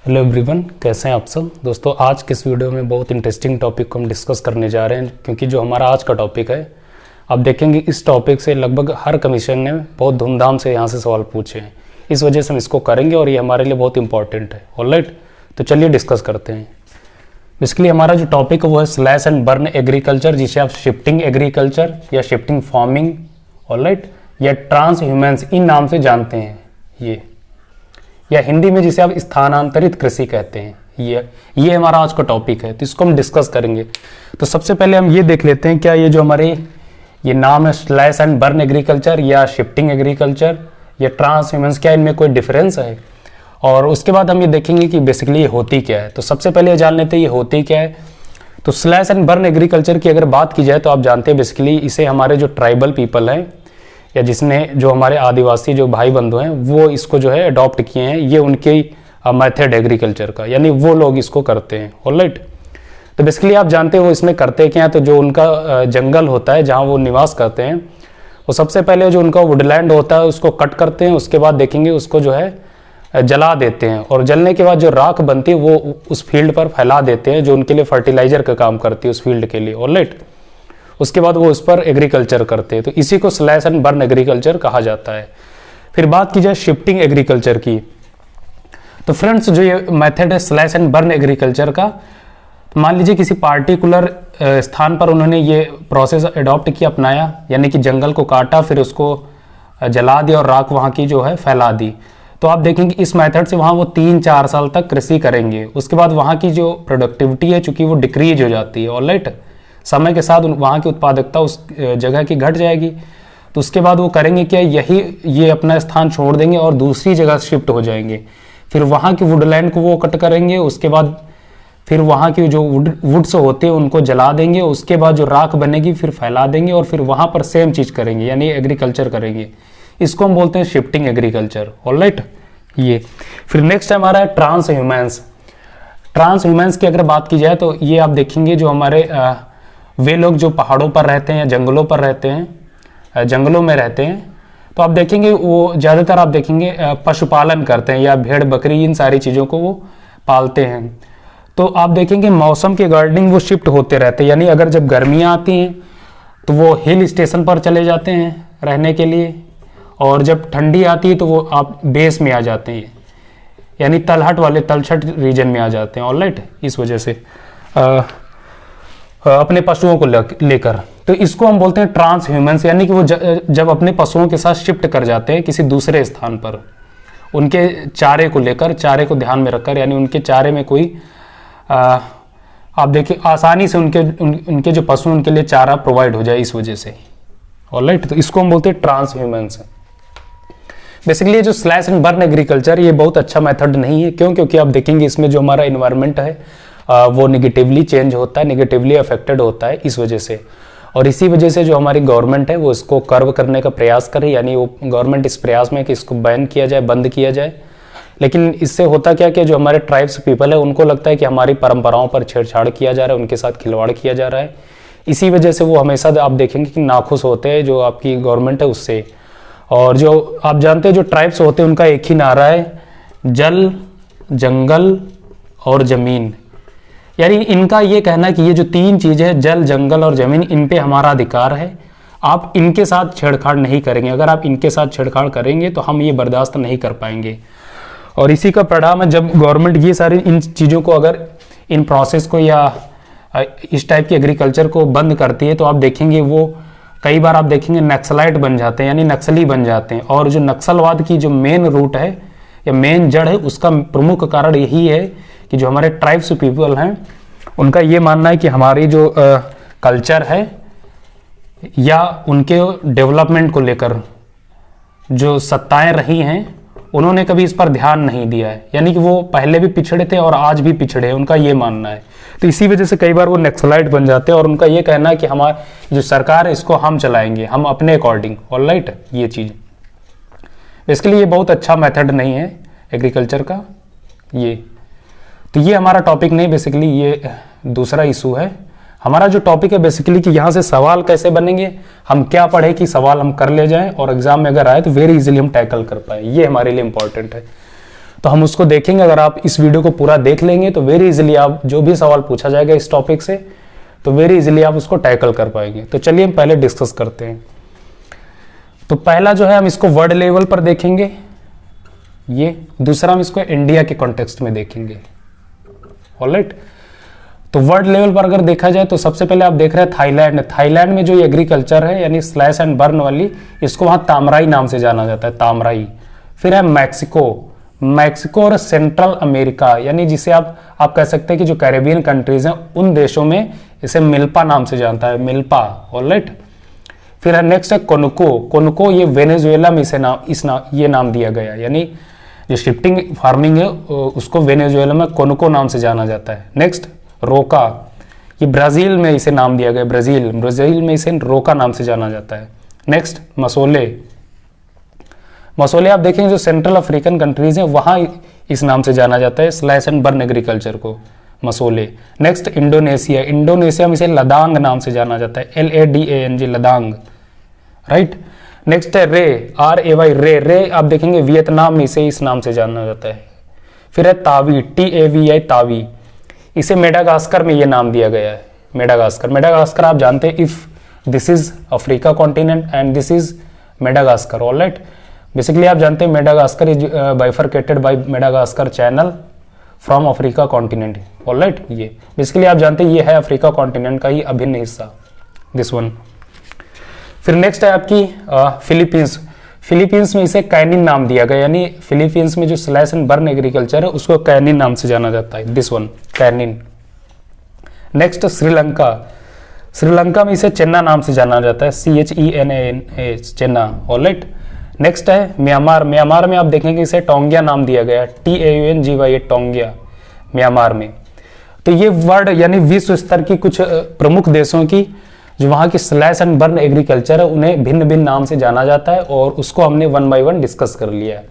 Hello everyone, कैसे हैं आप सब दोस्तों। आज के इस वीडियो में बहुत इंटरेस्टिंग टॉपिक को हम डिस्कस करने जा रहे हैं, क्योंकि जो हमारा आज का टॉपिक है, आप देखेंगे इस टॉपिक से लगभग हर कमीशन ने बहुत धूमधाम से यहाँ से सवाल पूछे हैं। इस वजह से हम इसको करेंगे और ये हमारे लिए बहुत इंपॉर्टेंट है। ऑलराइट, तो चलिए डिस्कस करते हैं। बेसिकली हमारा जो टॉपिक है वो है स्लैश एंड बर्न एग्रीकल्चर, जिसे आप शिफ्टिंग एग्रीकल्चर या शिफ्टिंग फार्मिंग, ऑलराइट, या ट्रांस ह्यूमन्स इन नाम से जानते हैं ये, या हिंदी में जिसे आप स्थानांतरित कृषि कहते हैं। ये हमारा आज का टॉपिक है, तो इसको हम डिस्कस करेंगे। तो सबसे पहले हम ये देख लेते हैं, क्या ये जो हमारे ये नाम है स्लैश एंड बर्न एग्रीकल्चर या शिफ्टिंग एग्रीकल्चर या ट्रांस ह्यूमन्स, क्या इनमें कोई डिफरेंस है। और उसके बाद हम ये देखेंगे कि बेसिकली ये होती क्या है। तो सबसे पहले ये जान लेते हैं ये होती क्या है। तो स्लैश एंड बर्न एग्रीकल्चर की अगर बात की जाए तो आप जानते हैं बेसिकली इसे हमारे जो ट्राइबल पीपल हैं या जिसने जो हमारे आदिवासी जो भाई बंधु हैं वो इसको जो है अडॉप्ट किए हैं। ये उनके मेथड एग्रीकल्चर का, यानी वो लोग इसको करते हैं। ऑलराइट, तो बेसिकली आप जानते हैं वो इसमें करते क्या है। तो जो उनका जंगल होता है जहाँ वो निवास करते हैं, वो सबसे पहले जो उनका वुडलैंड होता है उसको कट करते हैं। उसके बाद देखेंगे उसको जो है जला देते हैं, और जलने के बाद जो राख बनती है वो उस फील्ड पर फैला देते हैं, जो उनके लिए फर्टिलाइजर का काम करती है उस फील्ड के लिए। ऑलराइट, उसके बाद वो उस पर एग्रीकल्चर करते हैं। तो इसी को स्लैश एंड बर्न एग्रीकल्चर कहा जाता है। फिर बात की जाए शिफ्टिंग एग्रीकल्चर की, तो फ्रेंड्स जो ये मेथड है स्लैश एंड बर्न एग्रीकल्चर का, मान लीजिए किसी पार्टिकुलर स्थान पर उन्होंने ये प्रोसेस अडॉप्ट किया, अपनाया, यानी कि जंगल को काटा, फिर उसको जला दिया और राख वहाँ की जो है फैला दी। तो आप देखेंगे इस मेथड से वहाँ वो 3-4 साल तक कृषि करेंगे। उसके बाद वहाँ की जो प्रोडक्टिविटी है चूंकि वो डिक्रीज हो जाती है। ऑलराइट, समय के साथ वहाँ की उत्पादकता उस जगह की घट जाएगी। तो उसके बाद वो करेंगे क्या, ये अपना स्थान छोड़ देंगे और दूसरी जगह शिफ्ट हो जाएंगे। फिर वहाँ की वुडलैंड को वो कट करेंगे। उसके बाद फिर वहाँ की जो वुड्स होते हैं उनको जला देंगे। उसके बाद जो राख बनेगी फिर फैला देंगे और फिर वहाँ पर सेम चीज़ करेंगे, यानी एग्रीकल्चर करेंगे। इसको हम बोलते हैं शिफ्टिंग एग्रीकल्चर। ऑलराइट, ये फिर नेक्स्ट हमारा है ट्रांस ह्यूमन्स। ट्रांस ह्यूमन्स की अगर बात की जाए तो ये आप देखेंगे जो हमारे वे लोग जो पहाड़ों पर रहते हैं या जंगलों पर रहते हैं, जंगलों में रहते हैं, तो आप देखेंगे वो ज़्यादातर आप देखेंगे पशुपालन करते हैं या भेड़ बकरी इन सारी चीज़ों को वो पालते हैं। तो आप देखेंगे मौसम के अकॉर्डिंग वो शिफ्ट होते रहते हैं, यानी अगर जब गर्मियाँ आती हैं तो वो हिल स्टेशन पर चले जाते हैं रहने के लिए, और जब ठंडी आती है तो वो आप बेस में आ जाते हैं, यानी तलहट वाले तलछट रीजन में आ जाते हैं। ऑलराइट, इस वजह से अपने पशुओं को लेकर, तो इसको हम बोलते हैं ट्रांस ह्यूमन्स, यानी कि वो जब अपने पशुओं के साथ शिफ्ट कर जाते हैं किसी दूसरे स्थान पर, उनके चारे को लेकर, चारे को ध्यान में रखकर, यानी उनके चारे में कोई आप देखिए आसानी से उनके जो पशु उनके लिए चारा प्रोवाइड हो जाए, इस वजह से। ऑलराइट, तो इसको हम बोलते हैं ट्रांस ह्यूमन्स। बेसिकली जो स्लैश एंड बर्न एग्रीकल्चर ये बहुत अच्छा मेथड नहीं है। क्यों? क्योंकि आप देखेंगे इसमें जो हमारा इन्वायरमेंट है वो निगेटिवली चेंज होता है, निगेटिवली अफेक्टेड होता है, इस वजह से। और इसी वजह से जो हमारी गवर्नमेंट है वो इसको कर्व करने का प्रयास करे, यानी वो गवर्नमेंट इस प्रयास में कि इसको बैन किया जाए, बंद किया जाए। लेकिन इससे होता क्या कि जो हमारे ट्राइब्स पीपल है उनको लगता है कि हमारी परंपराओं पर छेड़छाड़ किया जा रहा है, उनके साथ खिलवाड़ किया जा रहा है। इसी वजह से वो हमेशा आप देखेंगे कि नाखुश होते हैं जो आपकी गवर्नमेंट है उससे। और जो आप जानते हैं जो ट्राइब्स होते हैं उनका एक ही नारा है, जल, जंगल और ज़मीन। यानी इनका ये कहना है कि ये जो 3 चीज़ है, जल, जंगल और ज़मीन, इन पे हमारा अधिकार है। आप इनके साथ छेड़छाड़ नहीं करेंगे। अगर आप इनके साथ छेड़छाड़ करेंगे तो हम ये बर्दाश्त नहीं कर पाएंगे। और इसी का परिणाम है जब गवर्नमेंट ये सारी इन चीज़ों को, अगर इन प्रोसेस को या इस टाइप की एग्रीकल्चर को बंद करती है, तो आप देखेंगे वो कई बार आप देखेंगे नक्सलाइट बन जाते हैं, यानी नक्सली बन जाते हैं। और जो नक्सलवाद की जो मेन रूट है या मेन जड़ है, उसका प्रमुख कारण यही है कि जो हमारे ट्राइब्स पीपल हैं उनका ये मानना है कि हमारी जो कल्चर है या उनके डेवलपमेंट को लेकर जो सत्ताएं रही हैं उन्होंने कभी इस पर ध्यान नहीं दिया है, यानी कि वो पहले भी पिछड़े थे और आज भी पिछड़े हैं, उनका ये मानना है। तो इसी वजह से कई बार वो नक्सलाइट बन जाते हैं और उनका ये कहना है कि हमारी जो सरकार है इसको हम चलाएंगे, हम अपने अकॉर्डिंग। ऑलराइट, ये चीज़ इसके लिए ये बहुत अच्छा मेथड नहीं है एग्रीकल्चर का ये। तो ये हमारा टॉपिक नहीं, बेसिकली ये दूसरा इशू है। हमारा जो टॉपिक है बेसिकली कि यहाँ से सवाल कैसे बनेंगे, हम क्या पढ़े कि सवाल हम कर ले जाएं और एग्जाम में अगर आए तो वेरी इजीली हम टैकल कर पाए, ये हमारे लिए इंपॉर्टेंट है। तो हम उसको देखेंगे। अगर आप इस वीडियो को पूरा देख लेंगे तो वेरी इजीली आप जो भी सवाल पूछा जाएगा इस टॉपिक से तो वेरी इजीली आप उसको टैकल कर पाएंगे। तो चलिए हम पहले डिस्कस करते हैं। तो पहला जो है हम इसको वर्ल्ड लेवल पर देखेंगे, ये दूसरा हम इसको इंडिया के कॉन्टेक्स्ट में देखेंगे। ऑलराइट, तो वर्ल्ड लेवल पर अगर देखा जाए तो सबसे पहले आप देख रहे हैं थाईलैंड। थाईलैंड में जो एग्रीकल्चर है यानी स्लैश एंड बर्न वाली, इसको वहां तामराई नाम से जाना जाता है, तामराई। फिर है मैक्सिको, मैक्सिको और सेंट्रल अमेरिका यानी जिसे आप कह सकते हैं कि जो कैरेबियन कंट्रीज हैं उन देशों में इसे मिल्पा नाम से जानता है, मिल्पा। ऑलराइट, फिर है नेक्स्ट है कोनुको। कोनुको ये वेनेजुएला में इसे ये नाम दिया गया, यानी जो शिफ्टिंग फार्मिंग है उसको वेनेजुएला में कोनुको नाम से जाना जाता है। नेक्स्ट रोका, ये ब्राजील में इसे नाम दिया गया, ब्राजील में इसे रोका नाम से जाना जाता है। नेक्स्ट मसोले, मसोले आप देखेंगे जो सेंट्रल अफ्रीकन कंट्रीज हैं वहां इस नाम से जाना जाता है, स्लैश एंड बर्न एग्रीकल्चर को, मसोले। नेक्स्ट इंडोनेशिया, इंडोनेशिया में इसे लदांग नाम से जाना जाता है, LADANG, लदांग। राइट, नेक्स्ट है रे, RAY, रे आप देखेंगे वियतनाम में इसे इस नाम से जाना जाता है। फिर है तावी, TAVI, तावी, इसे मेडागास्कर में ये नाम दिया गया है, मेडागास्कर आप जानते हैं if this is Africa continent and this is Madagascar. Alright, basically आप जानते हैं Madagascar is bifurcated by Madagascar channel from Africa continent. Alright, ये बेसिकली आप जानते हैं ये है अफ्रीका कॉन्टिनेंट का ही अभिन्न हिस्सा, दिस वन। फिर नेक्स्ट है आपकी फिलीपींस। फिलीपींस में इसे कैनिन नाम दिया गया, यानी फिलीपींस में जो स्लैश एंड बर्न एग्रीकल्चर है उसको कैनिन नाम से जाना जाता है, this one, Kaingin. Next Sri Lanka, Sri Lanka में इसे चेन्ना नाम से जाना जाता है, CHENA, चेन्ना। ऑलराइट, नेक्स्ट है म्यांमार। म्यांमार में आप देखेंगे इसे टोंगिया नाम दिया गया, TAUNGY, टोंगिया, म्यांमार में। तो ये वर्ड यानी विश्व स्तर की कुछ प्रमुख देशों की जो वहाँ की स्लैश एंड बर्न एग्रीकल्चर है उन्हें भिन्न भिन्न नाम से जाना जाता है और उसको हमने 1 by 1 डिस्कस कर लिया है।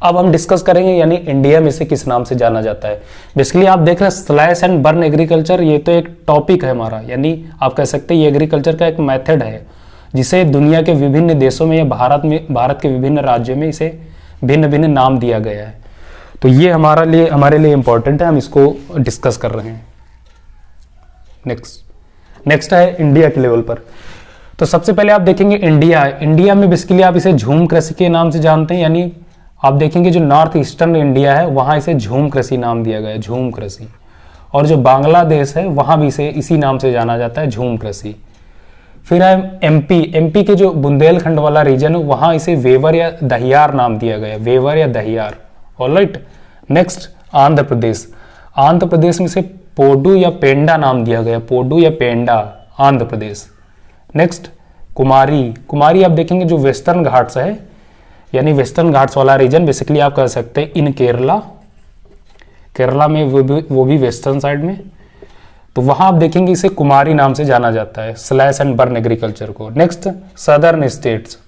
अब हम डिस्कस करेंगे यानी इंडिया में से किस नाम से जाना जाता है। बेसिकली आप देख रहे हैं स्लैश एंड बर्न एग्रीकल्चर, ये तो एक टॉपिक है हमारा, यानी आप कह सकते हैं ये एग्रीकल्चर का एक मेथड है जिसे दुनिया के विभिन्न देशों में या भारत के विभिन्न राज्यों में इसे भिन्न भिन्न नाम दिया गया है। तो ये हमारे लिए इंपॉर्टेंट है, हम इसको डिस्कस कर रहे हैं। नेक्स्ट है इंडिया के लेवल पर। तो सबसे पहले आप देखेंगे इंडिया में बेसिकली आप इसे झूम कृषि के नाम से जानते हैं, यानी आप देखेंगे जो नॉर्थ ईस्टर्न इंडिया है वहां इसे झूम कृषि नाम दिया गया है, झूम कृषि। और जो बांग्लादेश है वहां भी इसे इसी नाम से जाना जाता है, झूम कृषि। फिर है एमपी के जो बुंदेलखंड वाला रीजन है वहां इसे वेवर या दहियार नाम दिया गया, वेवर या दहियार। ऑलराइट, नेक्स्ट आंध्र प्रदेश में इसे पोडू या पेंडा नाम दिया गया, पोडू या पेंडा, आंध्र प्रदेश। नेक्स्ट कुमारी आप देखेंगे जो वेस्टर्न घाट्स है यानी वेस्टर्न घाट्स वाला रीजन, बेसिकली आप कह सकते हैं इन केरला में वो भी वेस्टर्न साइड में, तो वहां आप देखेंगे इसे कुमारी नाम से जाना जाता है, स्लैश एंड बर्न एग्रीकल्चर को। नेक्स्ट सदर्न स्टेट्स,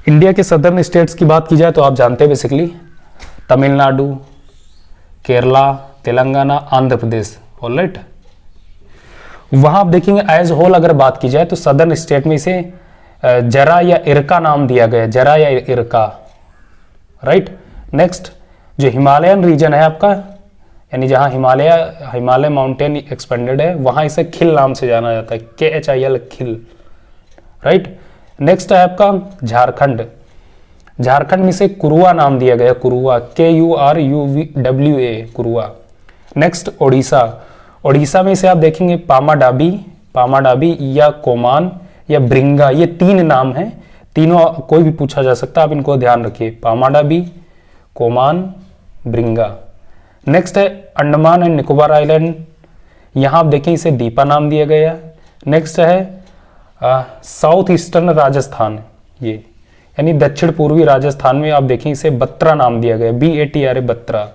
इंडिया के सदर्न स्टेट्स की बात की जाए तो आप जानते हैं बेसिकली तमिलनाडु, केरला, तेलंगाना, आंध्र प्रदेश। ऑलराइट, वहां आप देखेंगे एज होल अगर बात की जाए तो सदर्न स्टेट में इसे जरा या इरका नाम दिया गया, जरा या इरका। राइट, नेक्स्ट जो हिमालयन रीजन है आपका यानी जहां हिमालय माउंटेन एक्सपेंडेड है वहां इसे खिल नाम से जाना जाता है, KHIL, खिल। राइट, नेक्स्ट है आपका झारखंड में इसे कुरुआ नाम दिया गया, कुरुआ, KURUWA, कुरुआ। नेक्स्ट ओडिशा में इसे आप देखेंगे पामाडाबी या कोमान या ब्रिंगा, ये 3 नाम हैं, तीनों कोई भी पूछा जा सकता है, आप इनको ध्यान रखिए, पामाडाबी, कोमान, ब्रिंगा। नेक्स्ट है अंडमान एंड निकोबार आइलैंड, यहां आप देखें इसे दीपा नाम दिया गया। नेक्स्ट है साउथ ईस्टर्न राजस्थान, ये यानी दक्षिण पूर्वी राजस्थान में आप देखें इसे बत्रा नाम दिया गया, BATRA, बत्रा।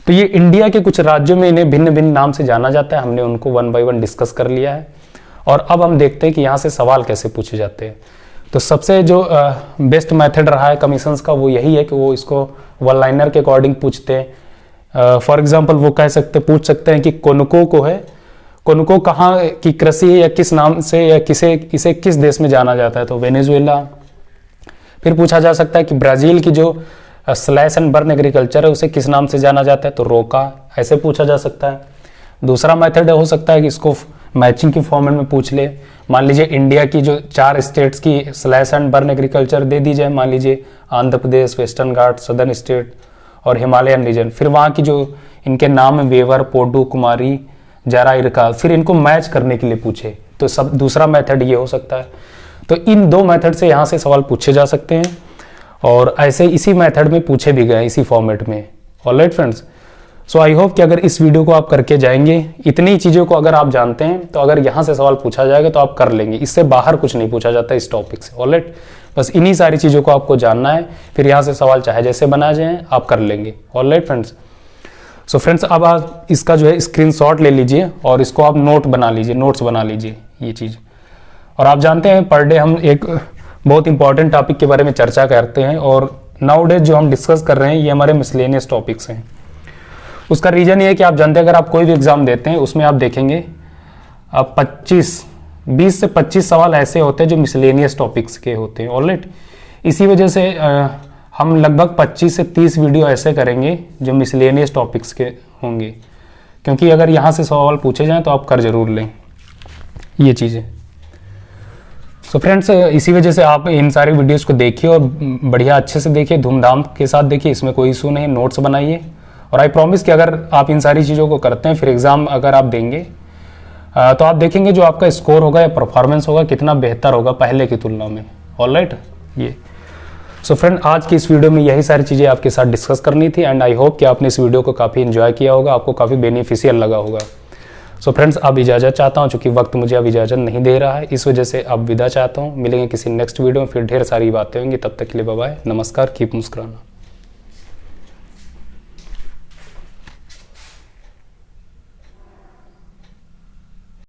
तो ये इंडिया के कुछ राज्यों में इन्हें भिन्न भिन्न नाम से जाना जाता है, हमने उनको 1 by 1 डिस्कस कर लिया है। और अब हम देखते हैं कि यहाँ से सवाल कैसे पूछे जाते हैं। तो सबसे जो बेस्ट मेथड रहा है कमीशंस का वो यही है कि वो इसको 1 लाइनर के अकॉर्डिंग पूछते हैं। फॉर एग्जाम्पल वो पूछ सकते हैं कि कोनुको कहाँ की कृषि है या किस नाम से या इसे किस देश में जाना जाता है, तो वेनेजुएला। फिर पूछा जा सकता है कि ब्राजील की जो स्लैश एंड बर्न एग्रीकल्चर है उसे किस नाम से जाना जाता है, तो रोका, ऐसे पूछा जा सकता है। दूसरा मेथड हो सकता है कि इसको मैचिंग की फॉर्मेट में पूछ ले। मान लीजिए इंडिया की जो 4 स्टेट्स की स्लैश एंड बर्न एग्रीकल्चर दे दी जाए, मान लीजिए आंध्र प्रदेश, वेस्टर्न घाट, सदर्न स्टेट और हिमालयन रीजन, फिर वहाँ की जो इनके नाम है वेवर, पोडू, कुमारी, जारा, इरका, फिर इनको मैच करने के लिए पूछे, तो सब दूसरा मेथड ये हो सकता है। तो इन 2 मेथड से यहाँ से सवाल पूछे जा सकते हैं और ऐसे इसी मेथड में पूछे भी गए इसी फॉर्मेट में। Alright friends, so I hope कि अगर इस वीडियो को आप करके जाएंगे, इतनी चीज़ों को अगर आप जानते हैं तो अगर यहाँ से सवाल पूछा जाएगा तो आप कर लेंगे, इससे बाहर कुछ नहीं पूछा जाता इस टॉपिक से। ऑलराइट, बस इन्हीं सारी चीज़ों को आपको जानना है, फिर यहाँ से सवाल चाहे जैसे बनाए जाए आप कर लेंगे। ऑलराइट फ्रेंड्स, सो फ्रेंड्स अब आप इसका जो है स्क्रीनशॉट ले लीजिए और इसको आप नोट्स बना लीजिए ये चीज़। और आप जानते हैं पर डे हम एक बहुत इंपॉर्टेंट टॉपिक के बारे में चर्चा करते हैं और नाउडेज जो हम डिस्कस कर रहे हैं ये हमारे मिसलेनियस टॉपिक्स हैं। उसका रीज़न ये है कि आप जानते हैं अगर आप कोई भी एग्जाम देते हैं उसमें आप देखेंगे आप 20 से 25 सवाल ऐसे होते हैं जो मिसलेनियस टॉपिक्स के होते हैं। ऑलराइट, इसी वजह से हम लगभग 25 से 30 वीडियो ऐसे करेंगे जो मिसलेनियस टॉपिक्स के होंगे, क्योंकि अगर यहाँ से सवाल पूछे जाएँ तो आप कर जरूर लें ये चीज़ें। सो फ्रेंड्स, इसी वजह से आप इन सारे वीडियोस को देखिए और बढ़िया अच्छे से देखिए, धूमधाम के साथ देखिए, इसमें कोई इशू नहीं, नोट्स बनाइए। और आई प्रॉमिस कि अगर आप इन सारी चीज़ों को करते हैं फिर एग्ज़ाम अगर आप देंगे तो आप देखेंगे जो आपका स्कोर होगा या परफॉर्मेंस होगा कितना बेहतर होगा पहले की तुलना में। ऑलराइट, ये सो फ्रेंड आज की इस वीडियो में यही सारी चीज़ें आपके साथ डिस्कस करनी थी एंड आई होप कि आपने इस वीडियो को काफ़ी एंजॉय किया होगा, आपको काफ़ी बेनिफिशियल लगा होगा। सो फ्रेंड्स अब इजाज़त चाहता हूँ, चूँकि वक्त मुझे अब इजाज़त नहीं दे रहा है, इस वजह से अब विदा चाहता हूँ। मिलेंगे किसी नेक्स्ट वीडियो में, फिर ढेर सारी बातें होंगी, तब तक के लिए बाय बाय, नमस्कार, कीप मुस्कुराना।